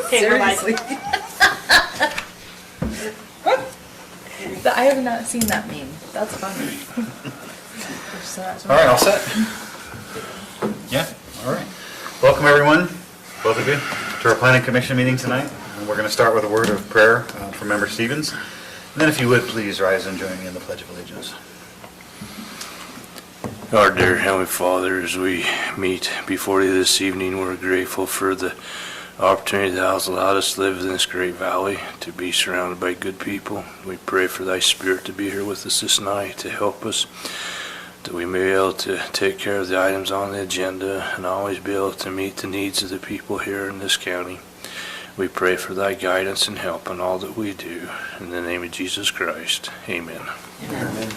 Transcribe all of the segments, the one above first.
Seriously. I have not seen that meme. That's funny. All right, all set? Yeah, all right. Welcome, everyone, both of you, to our Planning Commission meeting tonight. And we're going to start with a word of prayer from Member Stevens. And then if you would, please rise and join me in the Pledge of Allegiance. Our dear Heavenly Father, as we meet before you this evening, we're grateful for the opportunity that has allowed us to live in this great valley, to be surrounded by good people. We pray for thy Spirit to be here with us this night, to help us, that we may be able to take care of the items on the agenda and always be able to meet the needs of the people here in this county. We pray for thy guidance and help in all that we do. In the name of Jesus Christ, amen. Amen.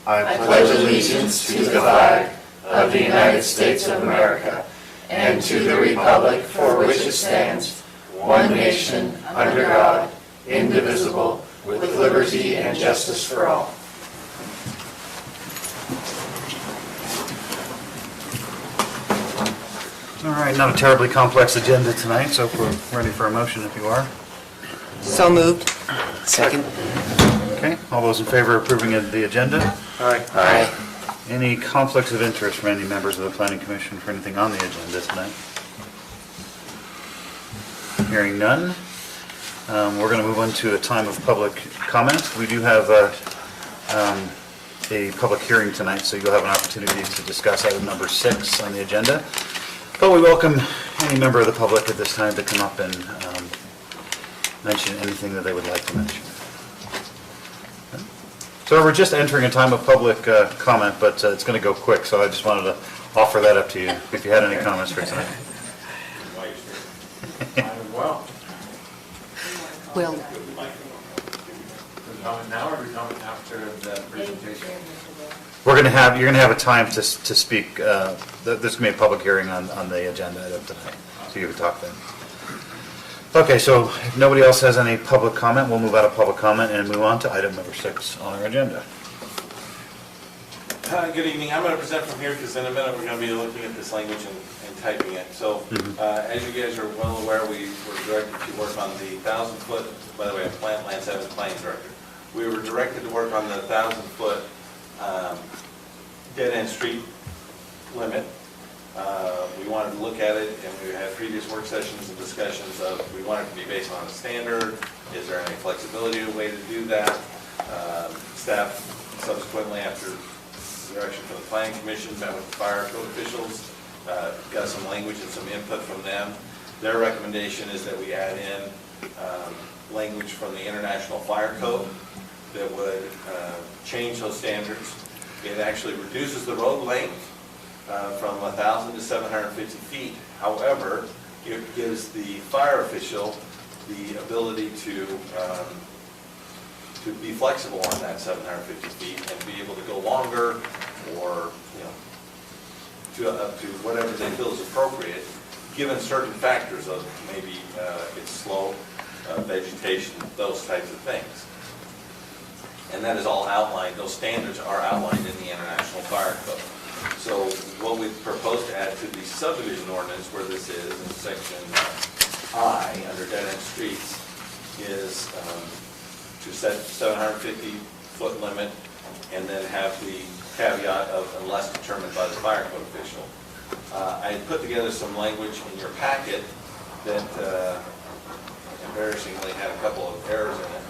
I pledge allegiance to the flag of the United States of America and to the republic for which it stands, one nation, under God, indivisible, with liberty and justice for all. All right, not a terribly complex agenda tonight, so if we're ready for a motion, if you are. So moved. Second. Okay, all those in favor of approving the agenda? Aye. Any conflicts of interest from any members of the Planning Commission for anything on the agenda tonight? Hearing none, we're going to move on to a time of public comment. We do have a public hearing tonight, so you'll have an opportunity to discuss item number 6 on the agenda. But we welcome any member of the public at this time to come up and mention anything that they would like to mention. So we're just entering a time of public comment, but it's going to go quick, so I just wanted to offer that up to you if you had any comments for tonight. Well, Now or coming after the presentation? You're going to have a time to speak. There's going to be a public hearing on the agenda item tonight, so you can talk then. Okay, so if nobody else has any public comment, we'll move out of public comment and move on to item number 6 on our agenda. Good evening. I'm going to present from here because in a minute we're going to be looking at this language and typing it. So as you guys are well aware, we were directed to work on the 1,000-foot, by the way, I'm Plant Land 7 Planning Director. We were directed to work on the 1,000-foot dead-end street limit. We wanted to look at it, and we had previous work sessions and discussions of, we want it to be based on a standard. Is there any flexibility, a way to do that? Staff subsequently, after direction from the Planning Commission, met with the fire code officials, got some language and some input from them. Their recommendation is that we add in language from the International Fire Code that would change those standards. It actually reduces the road length from 1,000 to 750 feet. However, it gives the fire official the ability to be flexible on that 750 feet and be able to go longer, or up to whatever they feel is appropriate, given certain factors of maybe it's slope, vegetation, those types of things. And that is all outlined. Those standards are outlined in the International Fire Code. So what we propose to add to the subdivision ordinance, where this is in section I under dead-end streets, is to set 750-foot limit, and then have the caveat of unless determined by the fire code official. I put together some language in your packet that embarrassingly had a couple of errors in it.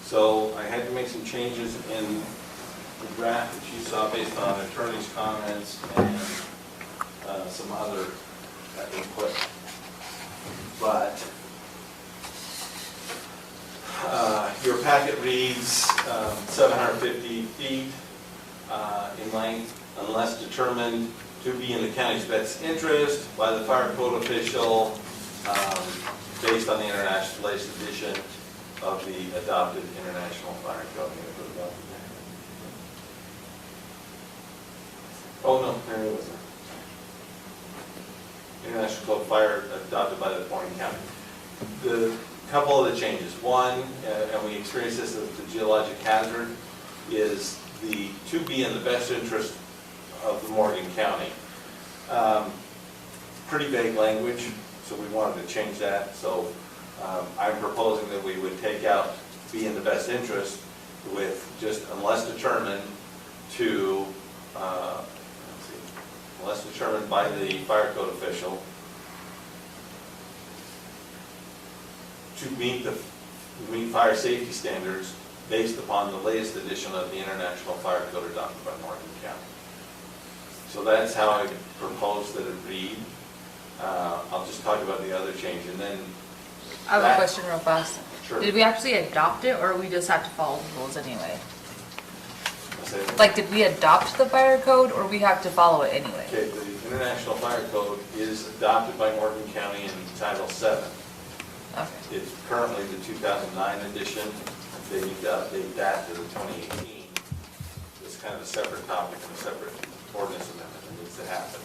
So I had to make some changes in the draft that you saw based on attorney's comments and some other input. But your packet reads 750 feet in length unless determined to be in the county's best interest by the fire code official based on the international latest edition of the adopted International Fire Code. Oh, no, there it was. International Code Fire adopted by the Warren County. The couple of the changes. One, and we experienced this as the geologic hazard, is to be in the best interest of the Morgan County. Pretty vague language, so we wanted to change that. So I'm proposing that we would take out be in the best interest with just unless determined to, unless determined by the fire code official to meet fire safety standards based upon the latest edition of the International Fire Code adopted by Morgan County. So that's how I propose that it read. I'll just talk about the other change and then. I have a question real fast. Sure. Did we actually adopt it, or we just have to follow the rules anyway? Say- Like, did we adopt the fire code, or we have to follow it anyway? Okay, the International Fire Code is adopted by Morgan County in Title VII. Okay. It's currently the 2009 edition. They need to update that to the 2018. It's kind of a separate topic and a separate ordinance amendment that needs to happen.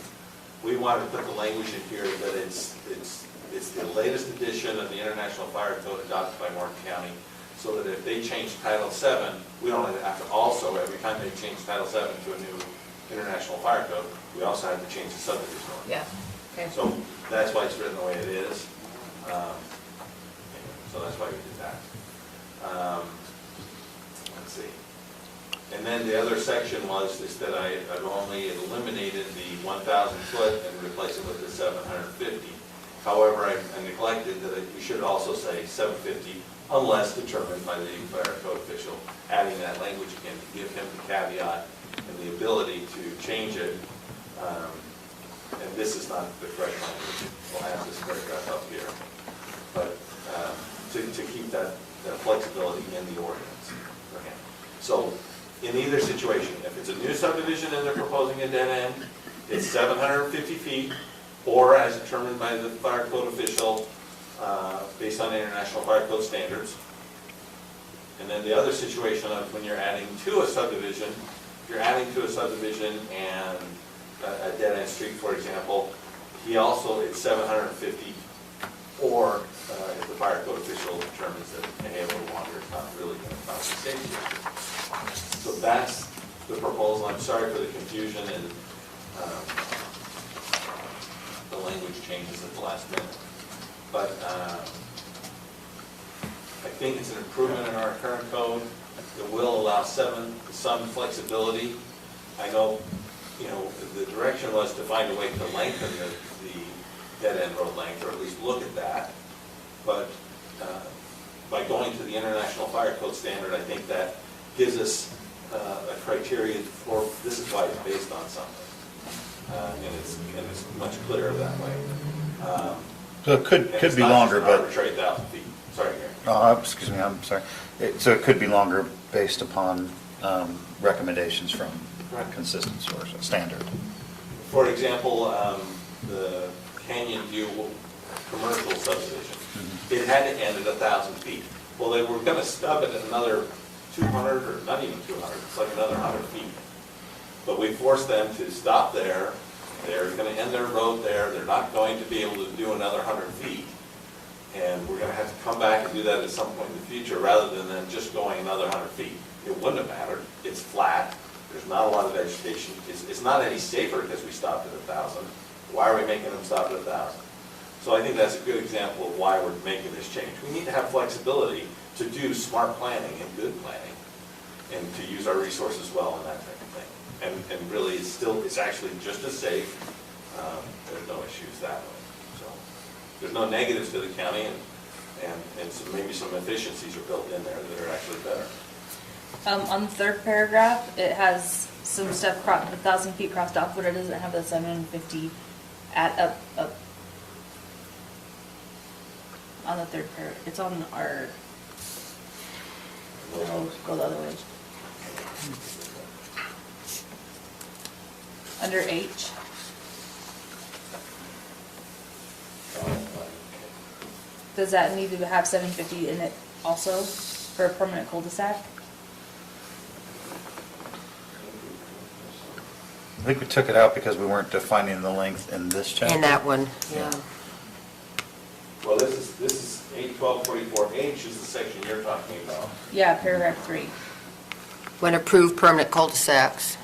We wanted to put the language in here that it's the latest edition of the International Fire Code adopted by Morgan County, so that if they change Title VII, we don't have to also, every time they change Title VII to a new International Fire Code, we also have to change the subdivision ordinance. Yeah. Okay. So that's why it's written the way it is. So that's why we did that. Let's see. And then the other section was that I've only eliminated the 1,000 foot and replaced it with the 750. However, I neglected that we should also say 750 unless determined by the fire code official, adding that language again to give him the caveat and the ability to change it. And this is not the correct language. We'll have this paragraph up here. But to keep that flexibility in the ordinance for him. So in either situation, if it's a new subdivision and they're proposing a dead end, it's 750 feet, or as determined by the fire code official based on international fire code standards. And then the other situation of when you're adding to a subdivision, if you're adding to a subdivision and a dead end street, for example, it's 750, or if the fire code official determines that, hey, a little longer, it's not really going to cause a safety issue. So that's the proposal. I'm sorry for the confusion and the language changes at the last minute. But I think it's an improvement in our current code. It will allow some flexibility. I know, the direction was to find a way to lengthen the dead-end road length, or at least look at that. But by going to the International Fire Code standard, I think that gives us a criteria for, this is why it's based on something. And it's much clearer that way. So it could be longer, but. Arbitrary 1,000 feet. Sorry, Gary. Excuse me, I'm sorry. So it could be longer based upon recommendations from Right. consistent source, standard. For example, the Canyon View commercial subdivision, it had to end at 1,000 feet. Well, they were going to stub it at another 200, or not even 200, it's like another 100 feet. But we forced them to stop there. They're going to end their road there. They're not going to be able to do another 100 feet. And we're going to have to come back and do that at some point in the future, rather than them just going another 100 feet. It wouldn't have mattered. It's flat. There's not a lot of vegetation. It's not any safer because we stopped at 1,000. Why are we making them stop at 1,000? So I think that's a good example of why we're making this change. We need to have flexibility to do smart planning and good planning, and to use our resources well and that type of thing. And really, it's actually just as safe. There's no issues that way. So there's no negatives to the county, and so maybe some efficiencies are built in there that are actually better. On the third paragraph, it has some stuff, 1,000 feet crossed off, but it doesn't have the 750 up. On the third paragraph, it's on our, go the other way. Under H. Does that need to have 750 in it also for a permanent cul-de-sac? I think we took it out because we weren't defining the length in this chapter. And that one, yeah. Well, this is 81244H is the section you're talking about. Yeah, paragraph 3. When approved permanent cul-de-sacs.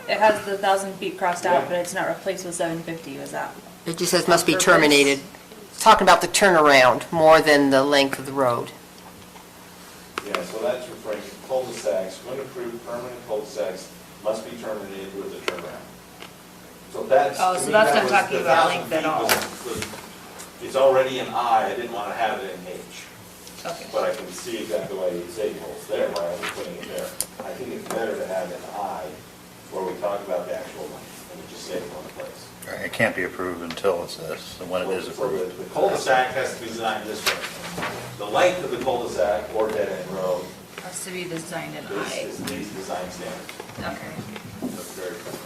It has the 1,000 feet crossed out, Yeah. but it's not replaced with 750, was that? It just says must be On purpose? terminated. It's talking about the turnaround more than the length of the road. Yeah, so that's referring to cul-de-sacs. When approved, permanent cul-de-sacs must be terminated with a turnaround. So that's. Oh, to so me, that's that not was talking the about 1,000 length at feet all. It's already in I didn't want to have it in H. Okay. But I can see exactly why you say it's there, why I was putting it there. I think it's better to have an I where we talk about the actual length, and we just say it in one place. Right, it can't be approved until it's this, so when it is So approved. the cul-de-sac has to be designed this way. The length of the cul-de-sac or dead-end road Has to be designed in is these design standards. Okay. That's very important.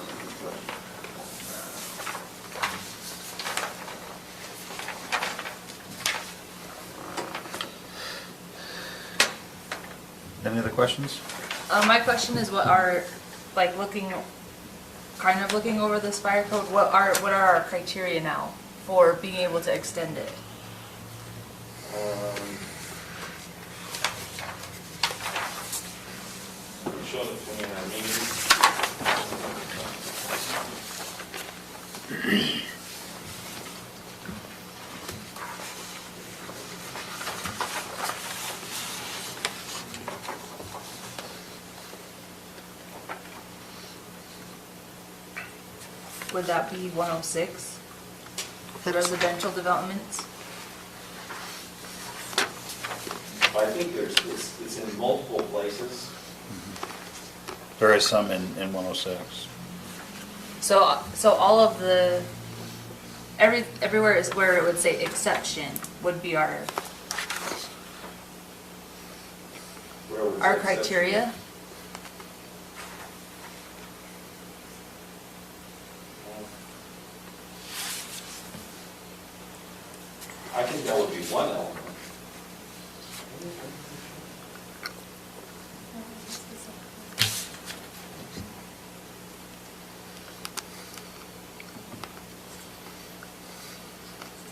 Any other questions? My question is, what are, like, kind of looking over this fire code, what are our criteria now for being able to extend it? You showed it to me in our meeting. Would that be 106? Residential developments? I think it's in multiple places. There is some in 106. So all of the, everywhere is where it would say exception would be our Where was that section? criteria? I think that would be one element.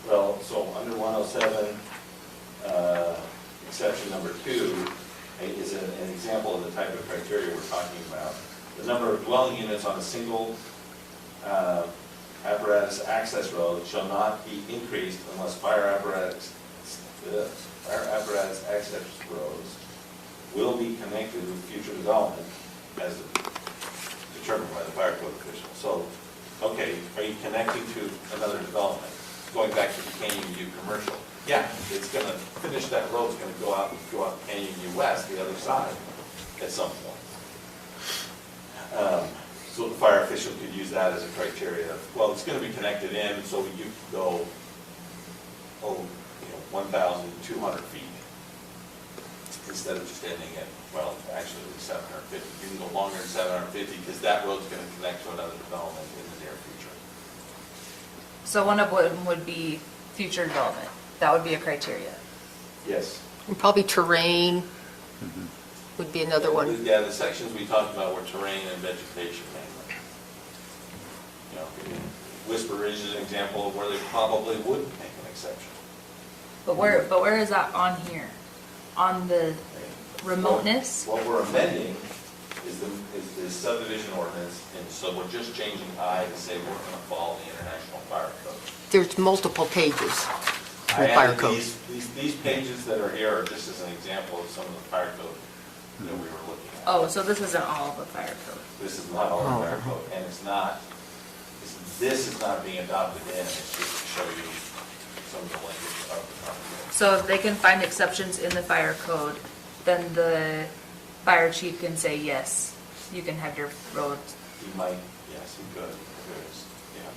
Well, so under 107, exception number 2 is an example of the type of criteria we're talking about. The number of dwelling units on a single apparatus access road shall not be increased unless fire apparatus access roads will be connected with future development as determined by the fire code official. So, okay, are you connecting to another development? Going back to the Canyon View commercial. Yeah, it's gonna finish, that road's gonna go out Canyon View West, the other side, at some point. So the fire official could use that as a criteria. Well, it's gonna be connected in, so you could go, 1,200 feet instead of just ending at, well, actually 750. You can go longer than 750 because that road's gonna connect to another development in the near future. So one of them would be future development. That would be a criteria. Yes. And probably terrain would be another one. Yeah, the sections we talked about were terrain and vegetation mainly. Whisper Ridge is an example of where they probably would make an exception. But where is that on here? On the remoteness? What we're amending is the subdivision ordinance, and so we're just changing I to say we're gonna follow the International Fire Code. There's multiple pages in I the fire added code. these pages that are here are just as an example of some of the fire code that we were looking at. Oh, so this isn't all of the fire code. This is not all the fire code, and this is not being adopted in, it's just to show you some of the language of the fire code. So if they can find exceptions in the fire code, then the fire chief can say, yes, you can have your roads. You might, yes, you could, there is, yeah.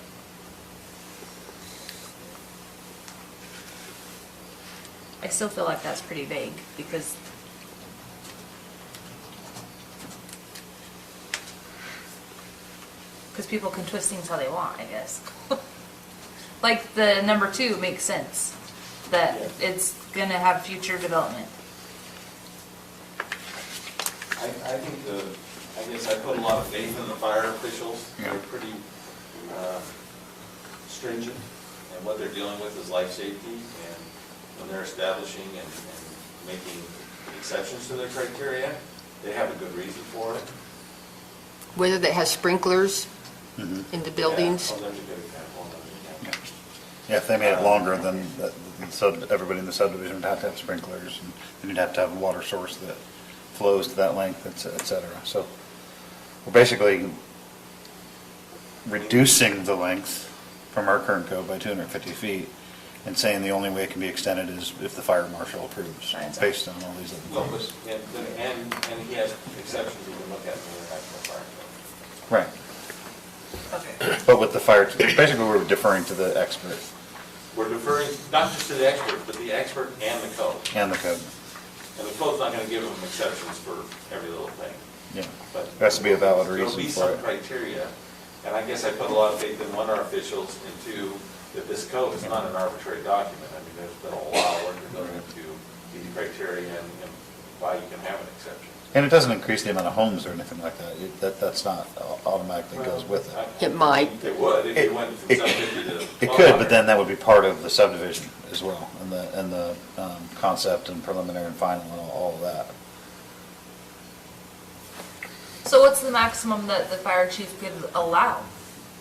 I still feel like that's pretty vague, because people can twist things how they want, I guess. Like the number 2 makes sense, that it's gonna have future development. I think I guess I put a lot of faith in the fire officials. Yeah. They're pretty stringent, and what they're dealing with is life safety, and when they're establishing and making exceptions to their criteria, they have a good reason for it. Whether that has sprinklers in the buildings. Yeah, well, there's a good example. Yeah, if they made it longer, then so everybody in the subdivision would have to have sprinklers, and then you'd have to have a water source that flows to that length, et cetera. So we're basically reducing the length from our current code by 250 feet and saying the only way it can be extended is if the fire marshal approves, based on all these Well, other but, things. and he has exceptions we can look at in the international fire code. Right. Okay. But with the fire, basically we're deferring to the expert We're deferring not just to the expert, but the expert and the code. and the code. And the code's not gonna give them exceptions for every little thing. Yeah. But There has to be a valid there'll reason be for some it. criteria, and I guess I put a lot of faith in, one, our officials, and two, that this code is not an arbitrary document. I mean, there's been a lot of work that goes into these criteria and why you can have an exception. And it doesn't increase the amount of homes or anything like that. That's not automatically goes with it. It might. It would, if you went from It- 750 to 1200. It could, but then that would be part of the subdivision as well, and the concept and preliminary and final and all of that. So what's the maximum that the fire chief could allow?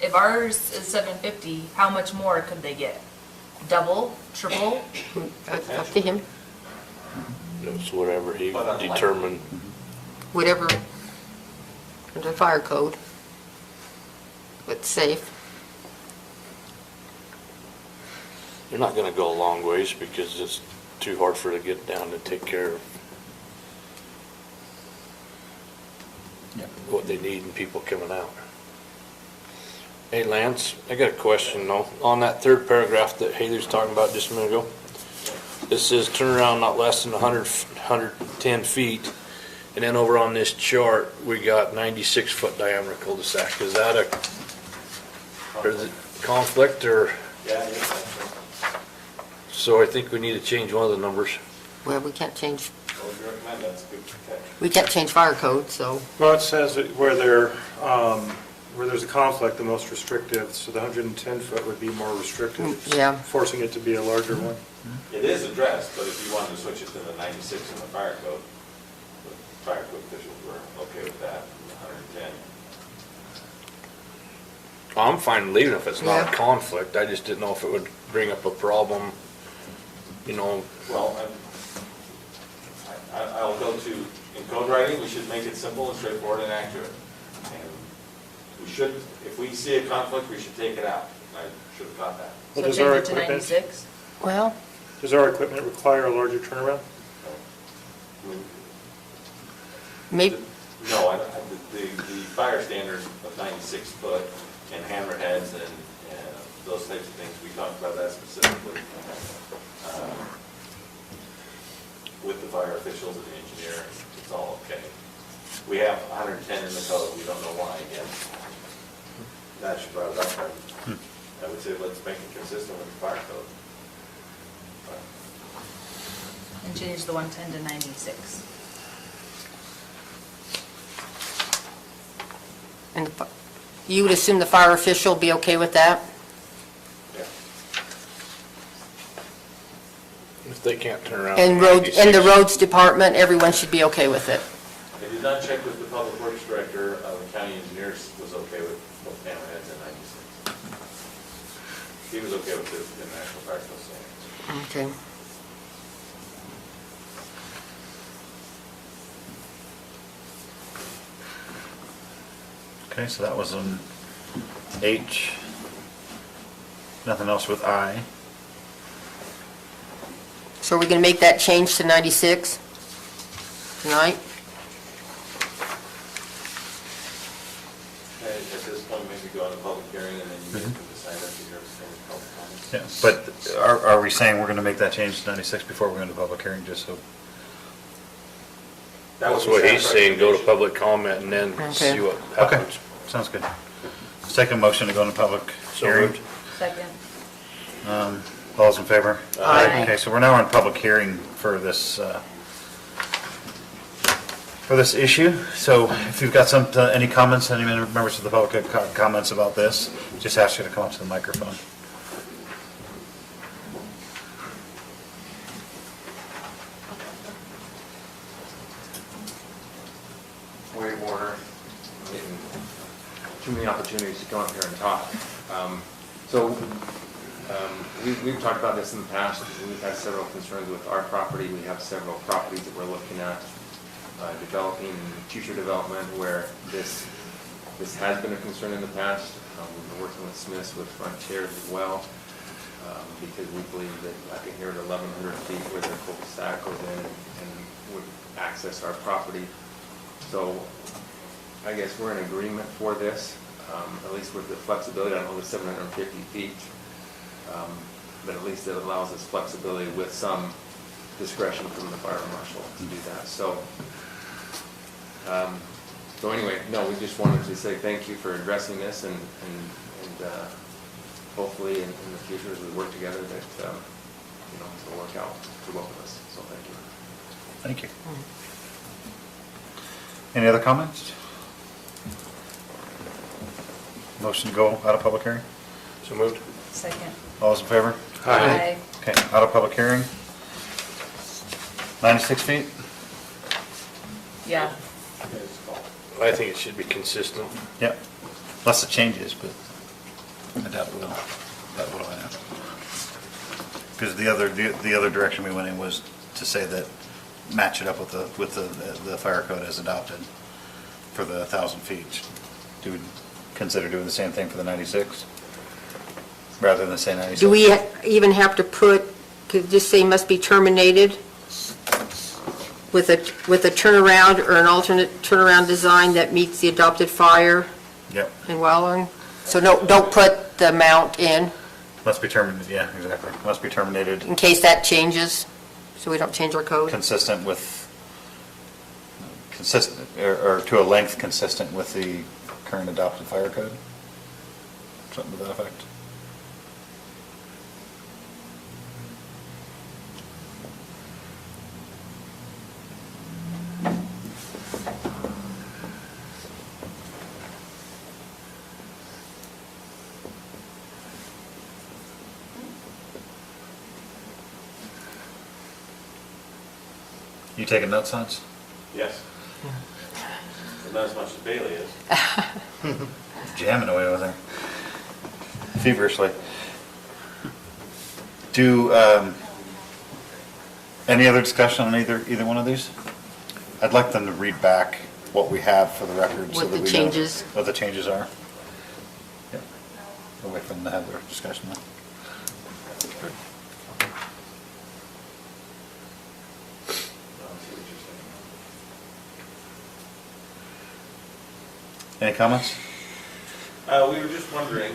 If ours is 750, how much more could they get? Double, triple? Up to him, It's whatever he But unlikely. determined. whatever, under fire code. But safe. They're not gonna go a long ways because it's too hard for it to get down to take care of Yeah. what they need and people coming out. Hey Lance, I got a question though. On that third paragraph that Haley was talking about just a minute ago, it says turn around not less than 110 feet. And then over on this chart, we got 96-foot diameter cul-de-sac. Is that or is it conflict or? Yeah, I guess that's right. So I think we need to change one of the numbers. Well, we can't change, What would you recommend? That's a good catch. we can't change fire code, so. Well, it says that where there's a conflict, the most restrictive, so the 110 foot would be more restrictive. Yeah. Forcing it to be a larger one. It is addressed, but if you wanted to switch it to the 96 in the fire code, the fire code officials were okay with that, 110. I'm fine leaving if it's not Yeah. a conflict. I just didn't know if it would bring up a problem, you know. Well, I'll go to, in code writing, we should make it simple and straightforward and accurate. And we should, if we see a conflict, we should take it out. I should have caught that. Well, So does change our it to equipment- 96? Well, Does our equipment require a larger turnaround? I mean, maybe, No, the fire standard of 96 foot and hammerheads and those types of things, we talked about that specifically with the fire officials and the engineer, it's all okay. We have 110 in the code, we don't know why again. That should brought it up, I would say let's make it consistent with the fire code. And change the 110 to 96. and you would assume the fire official would be okay with that? Yeah. If they can't turn around. And the roads department, everyone should be okay with it? I did not check with the public works director, the county engineers was okay with both hammerheads and 96. He was okay with the national fire code standards. Okay. Okay, so that was on H. Nothing else with I. So are we going to make that change to 96 tonight? At this point, maybe go on a public hearing and then you guys can decide after you have public comments. Yeah, but are we saying we're going to make that change to 96 before we go into public hearing, just so? That That's would be what he's staff's saying, go to recommendation. public comment and then see what Okay, happens. sounds good. Let's take a motion to go into public So hearing. moved. Second. All those in favor? Aye. Okay, so we're now in public hearing for this issue. So if you've got any comments, any members of the public have comments about this, just ask you to come up to the microphone. Way of order, getting too many opportunities to come up here and talk. We've talked about this in the past. We've had several concerns with our property. We have several properties that we're looking at developing, future development, where this has been a concern in the past. We've been working with Smiths with Frontier as well, because we believe that I can hear at 1,100 feet where their cul-de-sac goes in and would access our property. So I guess we're in agreement for this, at least with the flexibility. I know the 750 feet, but at least it allows us flexibility with some discretion from the fire marshal to do that. So anyway, no, we just wanted to say thank you for addressing this, and hopefully in the future as we work together that it'll work out for both of us. So thank you. Thank you. Any other comments? Motion to go out of public hearing? So moved. Second. All those in favor? Aye. Okay, out of public hearing. 96 feet? Yeah. I think it should be consistent. Yep. Unless it changes, but I doubt it will. That will, yeah. Because the other direction we went in was to say that match it up with the fire code as adopted for the 1,000 feet. Do we consider doing the same thing for the 96? Rather than say 96? Do we even have to could just say must be terminated with a turnaround or an alternate turnaround design that meets the adopted fire Yep. and wildland? So don't put the amount in Must be terminated, yeah, exactly. Must be terminated in case that changes, so we don't change our code. consistent, or to a length consistent with the current adopted fire code? Something to that effect? You taking notes, Hans? Yes. But not as much as Bailey is. Jamming away over there. Feverishly. Do, any other discussion on either one of these? I'd like them to read back what we have for the record so What that the we know changes. what the changes are. Yep. We'll wait for them to have their discussion then. Any comments? We were just wondering,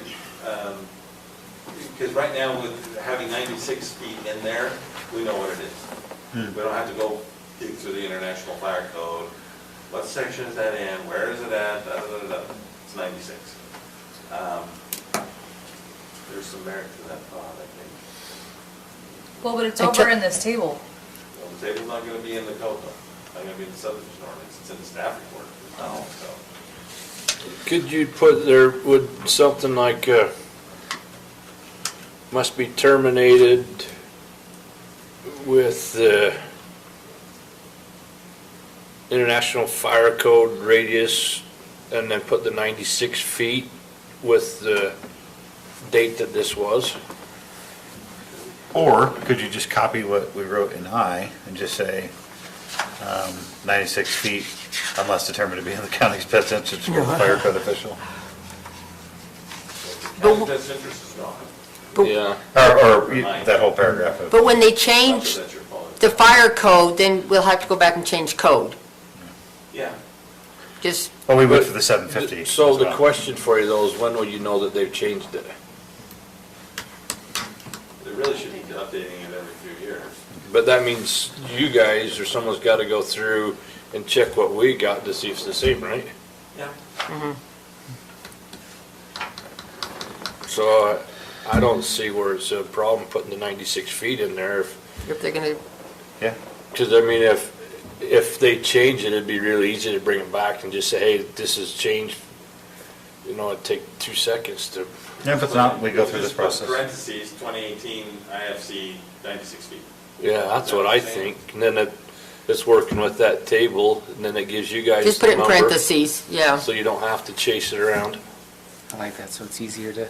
because right now with having 96 feet in there, we know what it is. We don't have to go dig through the International Fire Code. What section is that in? Where is it at? Da, da, da, da. It's 96. There's some merit to that thought, I think. Well, but it's I over took- in this table. Well, the table's not going to be in the code, though. It's not going to be in the subdivision ordinance. It's in the staff report. Oh. So. Could you put there, would something like, must be terminated with the International Fire Code radius, and then put the 96 feet with the date that this was? Or could you just copy what we wrote in I and just say 96 feet unless determined to be in the county's best interest for the fire code official? County best interest is gone. Yeah. Or that whole paragraph of. But when they Not change, that that's your fault. the fire code, then we'll have to go back and change code. Yeah. Just, Well, we wait for the 750. So as the well. question for you though is when will you know that they've changed it? They really should be updating it every few years. But that means you guys or someone's got to go through and check what we got to see if it's the same, right? Yeah. So I don't see where it's a problem putting the 96 feet in there. if they're gonna, Yeah, Because I mean, if they change it, it'd be really easy to bring it back and just say, hey, this has changed. You know, it'd take 2 seconds to, yeah, if it's not, we go through this Just put process. Parentheses, 2018 IFC 96 feet. yeah, that's what I think. And then it's working with that table, and then it gives you guys just put the it in number, parentheses, yeah. so you don't have to chase it around. I like that, so it's easier to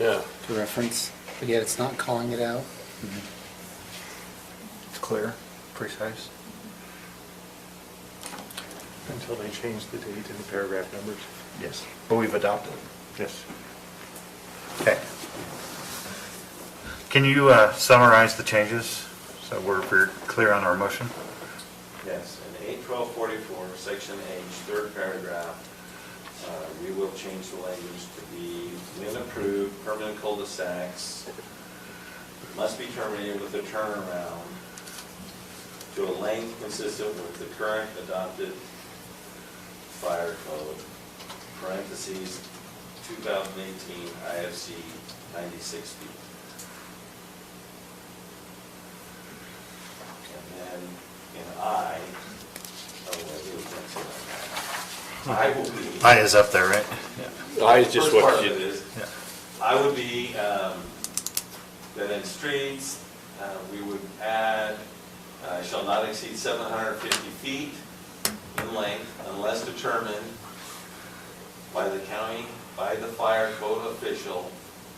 Yeah. reference, but yet it's not calling it out. It's clear, precise. Until they change the date and the paragraph numbers. Yes. But we've adopted. Yes. Okay. Can you summarize the changes so we're clear on our motion? Yes, in 81244, section H, third paragraph, we will change the language to be, when approved, permanent cul-de-sacs must be terminated with a turnaround to a length consistent with the current adopted fire code, parentheses, 2018 IFC 96 feet. And then in I, oh, wait, it was next to that. I will be. I is up there, right? I just First part what of you, it is, Yeah. I would be, that in streets, we would add, shall not exceed 750 feet in length unless determined by the county, by the fire code official.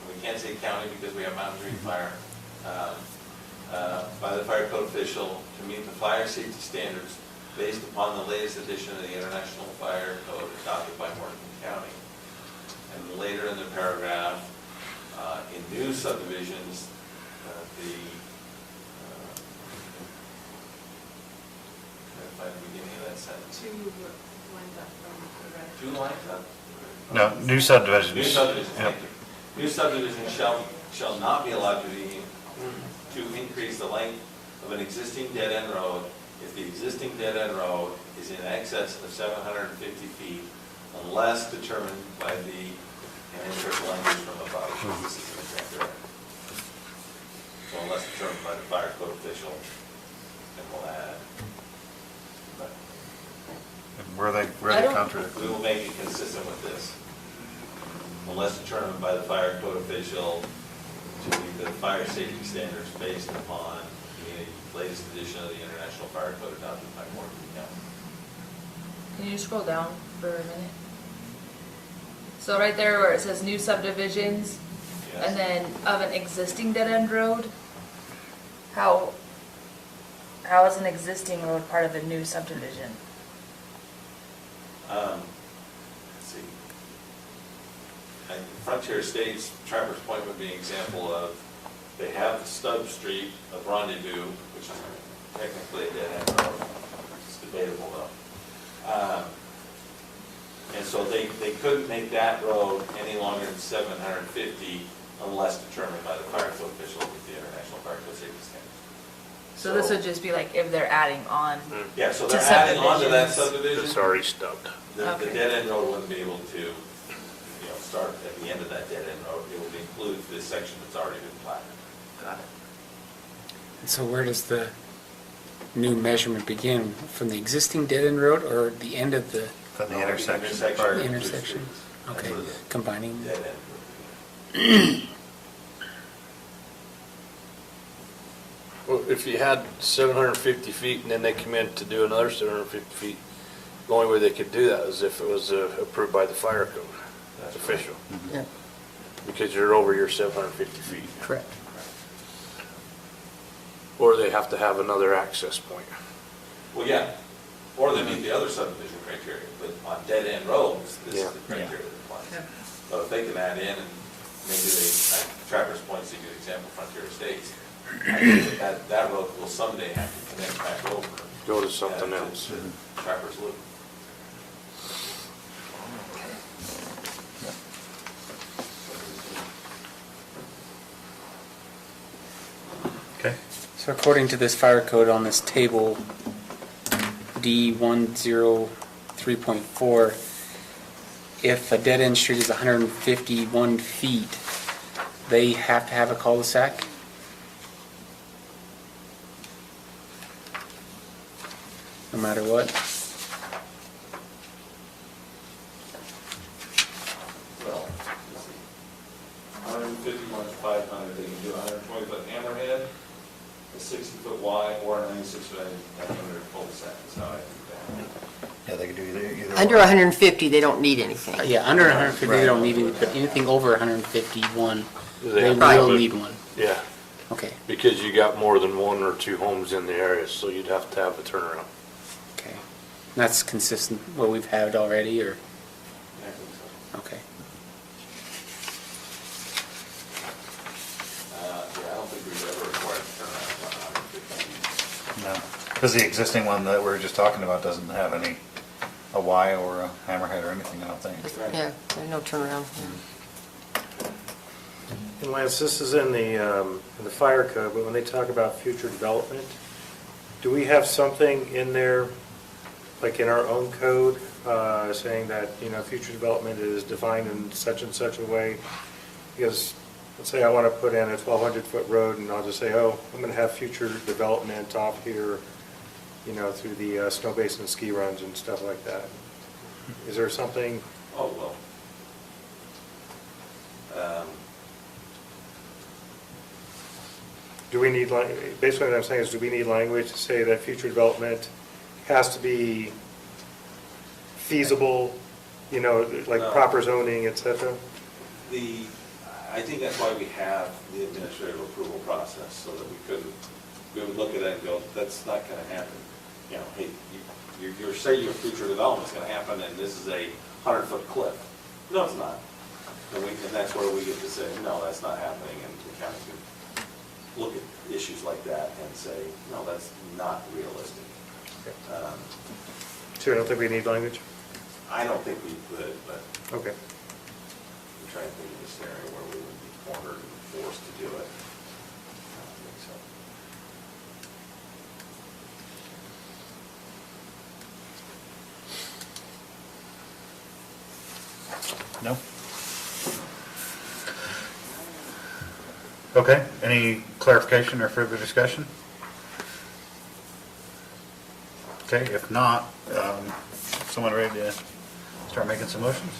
We can't say county because we have Mountain Green Fire. By the fire code official to meet the fire safety standards based upon the latest edition of the International Fire Code adopted by Morgan County. And later in the paragraph, in new subdivisions, find the beginning of that sentence. Two lines up. No, new subdivisions. New subdivisions, Yep. thank you. New subdivisions shall not be allowed to increase the length of an existing dead-end road if the existing dead-end road is in excess of 750 feet unless determined by the, and insert language from above, this is an example. So unless determined by the fire code official, then we'll add. But Where are I they don't- contradict? we will make it consistent with this. Unless determined by the fire code official to meet the fire safety standards based upon the latest edition of the International Fire Code adopted by Morgan County. Can you scroll down for a minute? So right there where it says new subdivisions, Yes. and then of an existing dead-end road, how is an existing road part of a new subdivision? Let's see. Frontier Estates, Trappers Point would be an example of, they have the stub street of Rendezvous, which is technically a dead-end road. It's debatable though. And so they couldn't make that road any longer than 750 unless determined by the fire code official with the International Fire Code Safety Standards. So this would just be like if they're adding on. Yeah, so To they're adding on to that subdivisions. it's subdivision. already stubbed. The Okay. dead-end road wouldn't be able to, start at the end of that dead-end road. It would include this section that's already been platted. Got it. And so where does the new measurement begin? From the existing dead-end road or the end of the, From the No, intersection. of the two intersection? streets. That's Okay, where the combining. dead-end. Well, if you had 750 feet and then they come in to do another 750 feet, the only way they could do that is if it was approved by the fire code official, Yeah, because you're over your 750 feet. correct. Or they have to have another access point. Well, yeah, or they meet the other subdivision criteria, but on dead-end roads, this is Yeah. the criteria that applies. Yeah. So if they can add in, and maybe Trappers Point's a good example, Frontier Estates, I think that road will someday have to then back over. Go to something Yeah, else. Trappers Loop. Okay. So according to this fire code on this table, D103.4, if a dead-end street is 151 feet, they have to have a cul-de-sac? No matter what? Well, let's see. 150 minus 500, they can do 120 foot hammerhead, a 60 foot wide, or a 96 foot 500 cul-de-sac, is how I do that. Yeah, they could do either. Under 150, they don't need anything. Yeah, under 150, they don't need it, but anything over 151, they Right. will need one. Yeah, Okay, because you got more than one or two homes in the area, so you'd have to have a turnaround. okay. That's consistent, what we've had already, or, I think so. okay. Yeah, I don't think we've ever required to turn around 150. No, because the existing one that we were just talking about doesn't have a Y or a hammerhead or anything, I don't think. Yeah, there's no turnaround. And Lance, this is in the fire code, but when they talk about future development, do we have something in there, like in our own code, saying that, future development is defined in such and such a way? Because, let's say I want to put in a 1,200-foot road, and I'll just say, oh, I'm going to have future development off here, through the snow basin ski runs and stuff like that. Is there something? Oh, well. Do we need, basically what I'm saying is, do we need language to say that future development has to be feasible, like No. proper zoning, et cetera? I think that's why we have the administrative approval process, so that we would look at that and go, that's not gonna happen. Hey, you say your future development's gonna happen, and this is a 100-foot cliff. No, it's not. And that's where we get to say, no, that's not happening, and the county can look at issues like that and say, no, that's not realistic. So I don't think we need language? I don't think we could, but Okay. I'm trying to think of a scenario where we would be cornered and forced to do it. I don't think so. No? Okay, any clarification or further discussion? Okay, if not, someone ready to start making some motions?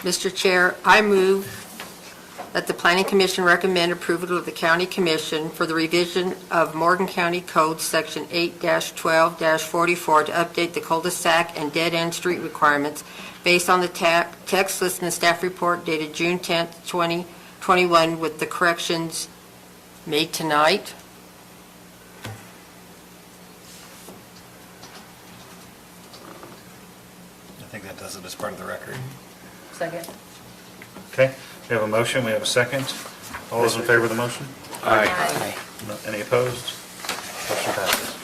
Mr. Chair, I move that the Planning Commission recommend approval of the County Commission for the revision of Morgan County Code Section 8-12-44 to update the cul-de-sac and dead-end street requirements based on the text listed in the staff report dated June 10th, 2021, with the corrections made tonight. I think that does it as part of the record. Second. Okay, we have a motion, we have a second. All those in favor of the motion? Aye. No- Any opposed? Motion passes.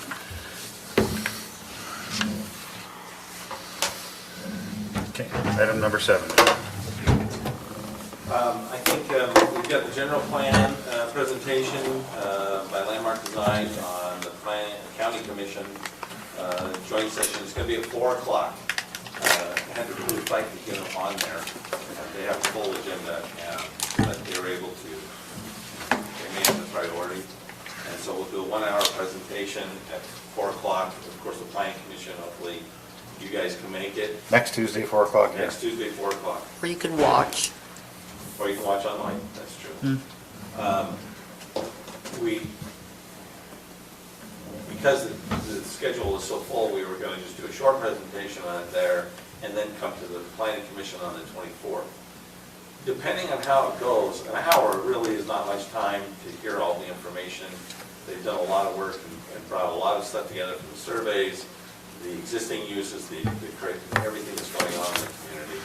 Okay, item number 7. I think we've got the general plan presentation by Landmark Design on the County Commission joint session. It's going to be at 4 o'clock. I had to really fight to get them on there. They have a full agenda, but they were able to, they made it a priority. And so we'll do a 1-hour presentation at 4 o'clock. Of course, the Planning Commission, hopefully you guys can make it. Next Tuesday, 4 o'clock, yes. Next Tuesday, 4 o'clock. Or you can watch. Or you can watch online, that's true. Because the schedule is so full, we were going to just do a short presentation on it there, and then come to the planning commission on the 24th. depending on how it goes, an hour really is not much time to hear all the information. They've done a lot of work and brought a lot of stuff together from the surveys, the existing uses, everything that's going on in the community.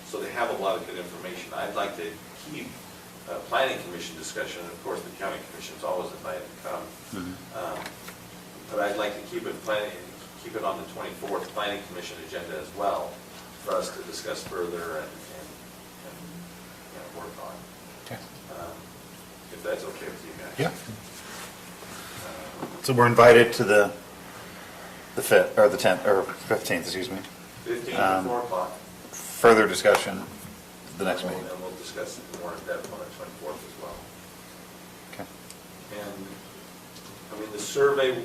So they have a lot of good information. I'd like to keep planning commission discussion, and of course the county commission's always invited to come. But I'd like to keep it on the 24th planning commission agenda as well, for us to discuss further and work on. Okay. If that's okay with you guys. Yeah. So we're invited to the 5th, or the 10th, or 15th, excuse me. 15 to 4 o'clock. Further discussion the next meeting. And we'll discuss it more in depth on the 24th as well. Okay. And, I mean, the survey,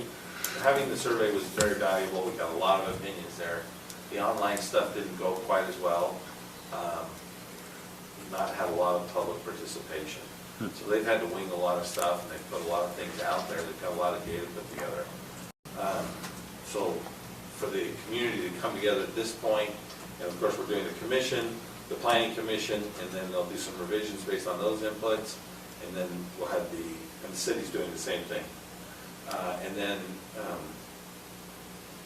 having the survey was very valuable. We got a lot of opinions there. The online stuff didn't go quite as well. Not had a lot of public participation. So they've had to wing a lot of stuff, and they've put a lot of things out there. They've got a lot of data put together. So for the community to come together at this point, and of course we're doing the commission, the planning commission, and then they'll do some revisions based on those inputs, and then we'll have and the city's doing the same thing. And then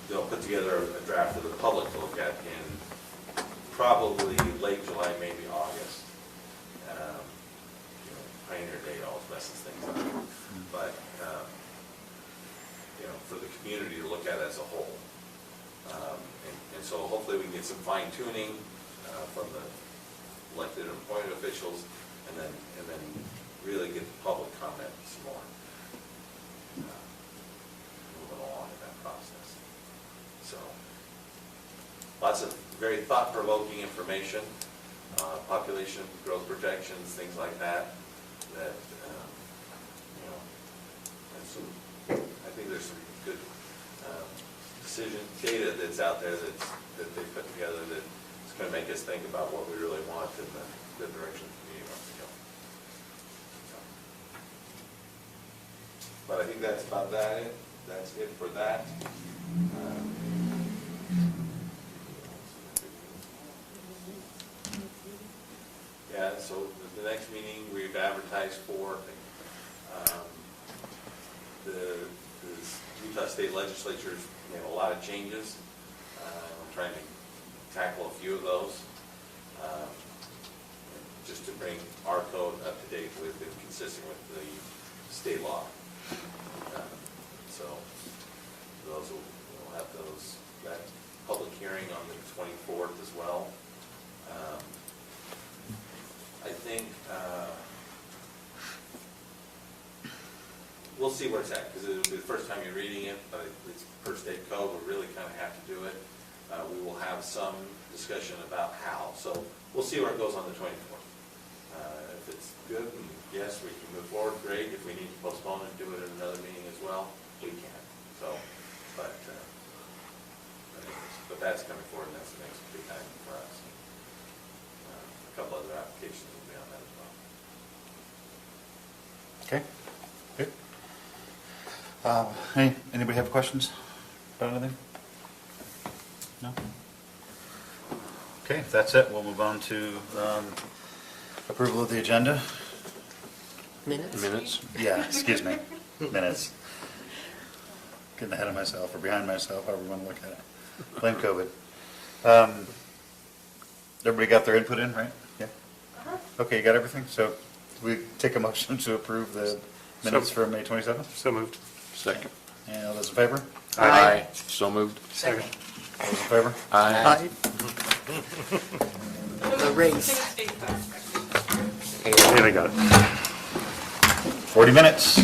they'll put together a draft for the public to look at in probably late July, maybe August. Pioneer Day always messes things up, but for the community to look at as a whole, and so hopefully we can get some fine tuning from the elected and appointed officials, and then really get the public comment some more, moving along in that process. So lots of very thought-provoking information, population growth projections, things like that. That, and some, I think there's some good decision data that's out there that they put together that's going to make us think about what we really want in the direction the community wants to go. So, but I think that's about that. That's it for that. Yeah, so the next meeting we've advertised for, the Utah State Legislature's made a lot of changes. I'm trying to tackle a few of those, just to bring our code up to date with and consistent with the state law. So those we'll have that public hearing on the 24th as well. I think we'll see where it's at, because it'll be the first time you're reading it, but it's per state code. We really kind of have to do it. We will have some discussion about how. So we'll see where it goes on the 24th. If it's good, and yes, we can move forward, great. If we need to postpone and do it at another meeting as well, we can. So, but that's coming forward, and that's the next big item for us. A couple other applications will be on that as well. Okay, good. Anybody have questions about anything? No? Okay, if that's it, we'll move on to approval of the agenda. Minutes? Yeah, excuse me, minutes. Getting ahead of myself or behind myself, however you want to look at it. Blame COVID. Everybody got their input in, right? Yeah? Okay, you got everything? So we take a motion to approve the minutes for May 27th? So moved. Second. And all those in favor? Aye. So moved. Second. All those in favor? Aye. The race. And I got it. 40 minutes.